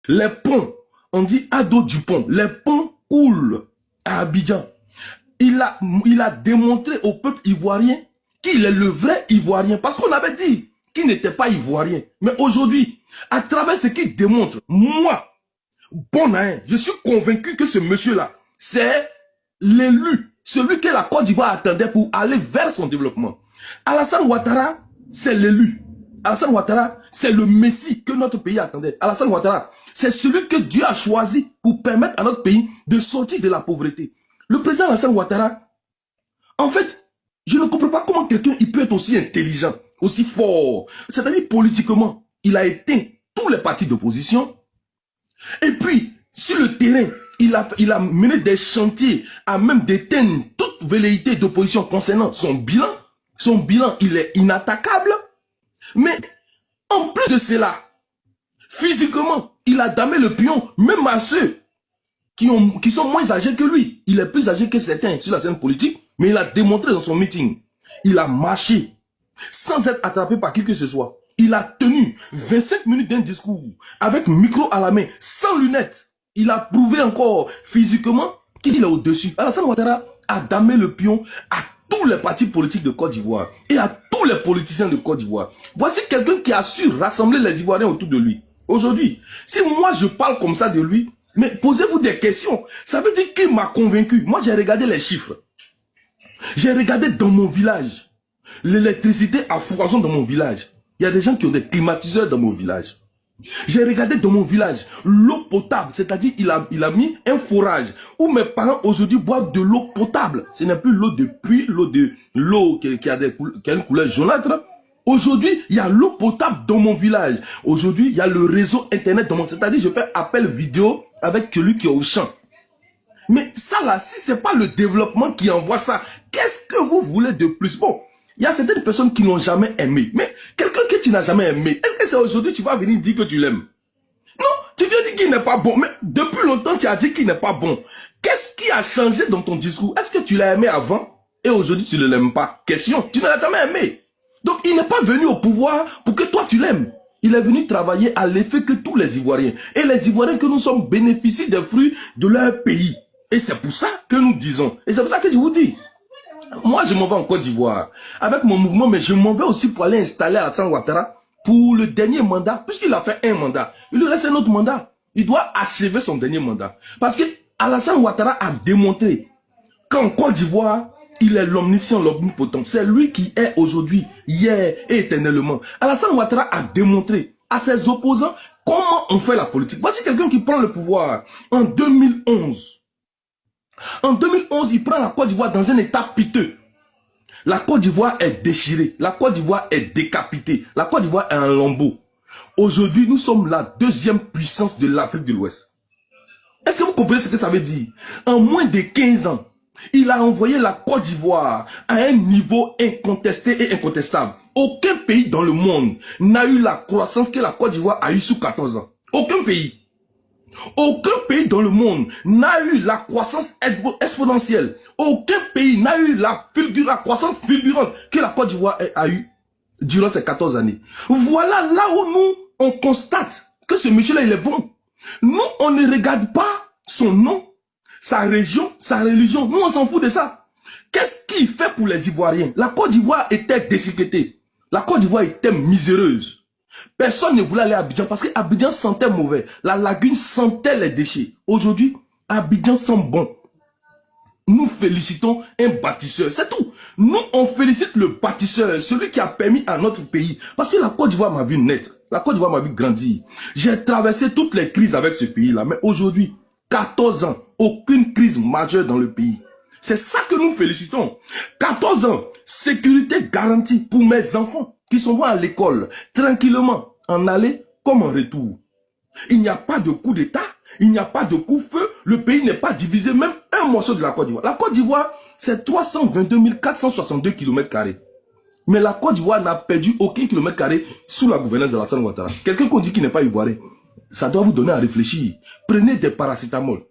Les ponts, on dit Ado du pont, les ponts coulent à Abidjan. Il a démontré au peuple ivoirien qu'il est le vrai Ivoirien. Parce qu'on avait dit qu'il n'était pas Ivoirien. Mais aujourd'hui, à travers ce qu'il démontre, moi, Bonain, je suis convaincu que ce monsieur-là, c'est l'élu, celui que la Côte d'Ivoire attendait pour aller vers son développement. Alassane Ouattara, c'est l'élu. Alassane Ouattara, c'est le messie que notre pays attendait. Alassane Ouattara, c'est celui que Dieu a choisi pour permettre à notre pays de sortir de la pauvreté. Le président Alassane Ouattara, en fait, je ne comprends pas comment quelqu'un peut être aussi intelligent, aussi fort. C'est-à-dire politiquement, il a éteint tous les partis d'opposition. Et puis, sur le terrain, il a mené des chantiers à même d'éteindre toute velléité d'opposition concernant son bilan. Son bilan, il est inattaquable. Mais, en plus de cela, physiquement, il a damé le pion, même à ceux qui sont moins âgés que lui. Il est plus âgé que certains sur la scène politique, mais il a démontré dans son meeting. Il a marché, sans être attrapé par qui que ce soit. Il a tenu 25 minutes d'un discours, avec micro à la main, sans lunettes. Il a prouvé encore physiquement qu'il est au-dessus. Alassane Ouattara a damé le pion à tous les partis politiques de Côte d'Ivoire et à tous les politiciens de Côte d'Ivoire. Voici quelqu'un qui a su rassembler les Ivoiriens autour de lui. Aujourd'hui, si moi je parle comme ça de lui, mais posez-vous des questions. Ça veut dire qu'il m'a convaincu. Moi j'ai regardé les chiffres. J'ai regardé dans mon village. L'électricité à foison dans mon village. Il y a des gens qui ont des climatiseurs dans mon village. J'ai regardé dans mon village l'eau potable, c'est-à-dire il a mis un forage où mes parents aujourd'hui boivent de l'eau potable. Ce n'est plus l'eau de pluie, l'eau qui a une couleur jaunâtre. Aujourd'hui, il y a l'eau potable dans mon village. Aujourd'hui, il y a le réseau internet dans mon... C'est-à-dire je fais appel vidéo avec celui qui est au champ. Mais ça là, si ce n'est pas le développement qui envoie ça, qu'est-ce que vous voulez de plus? Bon, il y a certaines personnes qui n'ont jamais aimé. Mais quelqu'un que tu n'as jamais aimé, est-ce que c'est aujourd'hui que tu vas venir dire que tu l'aimes? Non, tu viens dire qu'il n'est pas bon. Mais depuis longtemps, tu as dit qu'il n'est pas bon. Qu'est-ce qui a changé dans ton discours? Est-ce que tu l'as aimé avant et aujourd'hui tu ne l'aimes pas? Question, tu ne l'as jamais aimé. Donc il n'est pas venu au pouvoir pour que toi tu l'aimes. Il est venu travailler à l'effet que tous les Ivoiriens. Et les Ivoiriens que nous sommes bénéficient des fruits de leur pays. Et c'est pour ça que nous disons. Et c'est pour ça que je vous dis. Moi, je m'en vais en Côte d'Ivoire avec mon mouvement, mais je m'en vais aussi pour aller installer Alassane Ouattara pour le dernier mandat. Puisqu'il a fait un mandat, il lui reste un autre mandat. Il doit achever son dernier mandat. Parce que Alassane Ouattara a démontré qu'en Côte d'Ivoire, il est l'omniscient, l'omnipotent. C'est lui qui est aujourd'hui, hier et éternellement. Alassane Ouattara a démontré à ses opposants comment on fait la politique. Voici quelqu'un qui prend le pouvoir en 2011. En 2011, il prend la Côte d'Ivoire dans un état piteux. La Côte d'Ivoire est déchirée. La Côte d'Ivoire est décapitée. La Côte d'Ivoire est un lambeau. Aujourd'hui, nous sommes la deuxième puissance de l'Afrique de l'Ouest. Est-ce que vous comprenez ce que ça veut dire? En moins de 15 ans, il a envoyé la Côte d'Ivoire à un niveau incontesté et incontestable. Aucun pays dans le monde n'a eu la croissance que la Côte d'Ivoire a eu sous 14 ans. Aucun pays. Aucun pays dans le monde n'a eu la croissance exponentielle. Aucun pays n'a eu la croissance fulgurante que la Côte d'Ivoire a eu durant ces 14 années. Voilà là où nous, on constate que ce monsieur-là, il est bon. Nous, on ne regarde pas son nom, sa région, sa religion. Nous, on s'en fout de ça. Qu'est-ce qu'il fait pour les Ivoiriens? La Côte d'Ivoire était déchiquetée. La Côte d'Ivoire était miséreuse. Personne ne voulait aller à Abidjan parce que Abidjan sentait mauvais. La lagune sentait les déchets. Aujourd'hui, Abidjan sent bon. Nous félicitons un bâtisseur. C'est tout. Nous, on félicite le bâtisseur, celui qui a permis à notre pays. Parce que la Côte d'Ivoire m'a vu naître. La Côte d'Ivoire m'a vu grandir. J'ai traversé toutes les crises avec ce pays-là. Mais aujourd'hui, 14 ans, aucune crise majeure dans le pays. C'est ça que nous félicitons. 14 ans, sécurité garantie pour mes enfants qui sont à l'école, tranquillement, en aller comme en retour. Il n'y a pas de coup d'État, il n'y a pas de coup-feu, le pays n'est pas divisé, même un morceau de la Côte d'Ivoire. La Côte d'Ivoire, c'est 322 462 km². Mais la Côte d'Ivoire n'a perdu aucun kilomètre carré sous la gouvernance de Alassane Ouattara. Quelqu'un qu'on dit qu'il n'est pas ivoirien, ça doit vous donner à réfléchir. Prenez des paracétamol.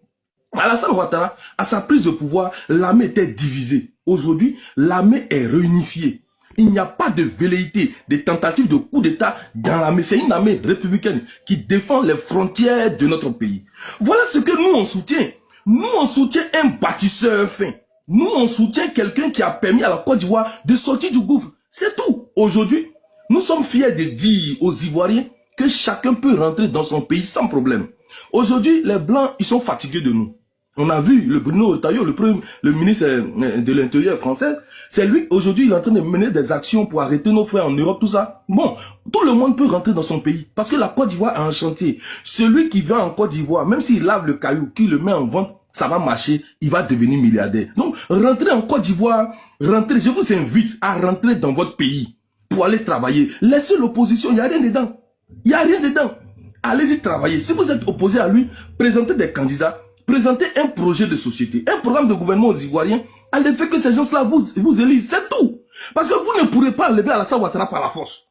Alassane Ouattara, à sa prise de pouvoir, l'armée était divisée. Aujourd'hui, l'armée est réunifiée. Il n'y a pas de velléité, de tentative de coup d'État dans l'armée. C'est une armée républicaine qui défend les frontières de notre pays. Voilà ce que nous on soutient. Nous on soutient un bâtisseur fin. Nous on soutient quelqu'un qui a permis à la Côte d'Ivoire de sortir du gouffre. C'est tout. Aujourd'hui, nous sommes fiers de dire aux Ivoiriens que chacun peut rentrer dans son pays sans problème. Aujourd'hui, les Blancs, ils sont fatigués de nous. On a vu le Bruno Retailleau, le ministre de l'Intérieur français, c'est lui, aujourd'hui, il est en train de mener des actions pour arrêter nos frères en Europe, tout ça. Bon, tout le monde peut rentrer dans son pays, parce que la Côte d'Ivoire a un chantier. Celui qui va en Côte d'Ivoire, même s'il lave le caillou, qu'il le met en vente, ça va marcher, il va devenir milliardaire. Donc, rentrez en Côte d'Ivoire, rentrez, je vous invite à rentrer dans votre pays pour aller travailler. Laissez l'opposition, il n'y a rien dedans. Il n'y a rien dedans. Allez-y travailler. Si vous êtes opposé à lui, présentez des candidats, présentez un projet de société, un programme de gouvernement aux Ivoiriens, allez faire que ces gens-là vous élisent, c'est tout. Parce que vous ne pourrez pas enlever Alassane Ouattara par la force.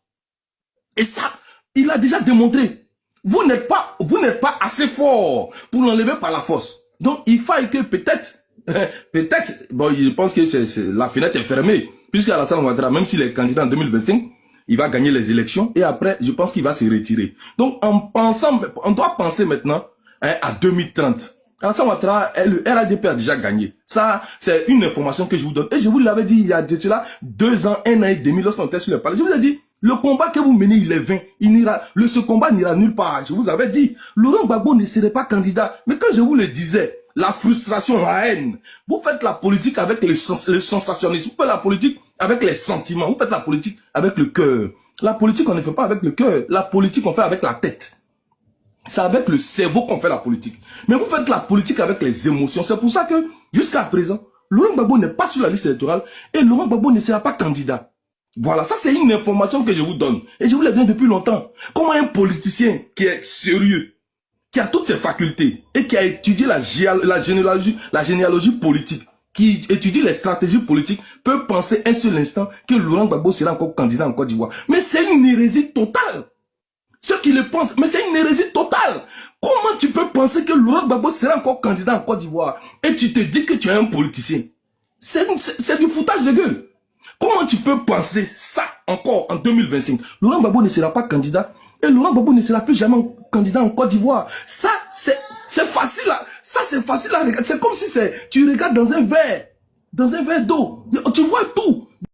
Et ça, il a déjà démontré. Vous n'êtes pas assez fort pour l'enlever par la force. Donc, il faille que peut-être, bon, je pense que la fenêtre est fermée, puisque Alassane Ouattara, même s'il est candidat en 2025, il va gagner les élections et après, je pense qu'il va se retirer. Donc, on doit penser maintenant à 2030. Alassane Ouattara, le RADP a déjà gagné. Ça, c'est une information que je vous donne. Et je vous l'avais dit il y a de cela 2 ans, 1 an et demi, lorsqu'on était sur le palais. Je vous ai dit, le combat que vous menez, il est vain. Ce combat n'ira nulle part. Je vous avais dit, Laurent Gbagbo ne serait pas candidat. Mais quand je vous le disais, la frustration, la haine, vous faites la politique avec le sensationnalisme, vous faites la politique avec les sentiments, vous faites la politique avec le cœur. La politique, on ne fait pas avec le cœur. La politique, on fait avec la tête. C'est avec le cerveau qu'on fait la politique. Mais vous faites la politique avec les émotions. C'est pour ça que, jusqu'à présent, Laurent Gbagbo n'est pas sur la liste électorale et Laurent Gbagbo ne sera pas candidat. Voilà, ça c'est une information que je vous donne. Et je vous l'ai donné depuis longtemps. Comment un politicien qui est sérieux, qui a toutes ses facultés et qui a étudié la généalogie politique, qui étudie les stratégies politiques, peut penser un seul instant que Laurent Gbagbo sera encore candidat en Côte d'Ivoire. Mais c'est une hérésie totale. Ceux qui le pensent, mais c'est une hérésie totale. Comment tu peux penser que Laurent Gbagbo sera encore candidat en Côte d'Ivoire et tu te dis que tu es un politicien? C'est du foutage de gueule. Comment tu peux penser ça encore en 2025? Laurent Gbagbo ne sera pas candidat et Laurent Gbagbo ne sera plus jamais candidat en Côte d'Ivoire. Ça, c'est facile à, ça c'est facile à regarder. C'est comme si tu regardes dans un verre d'eau. Tu vois tout.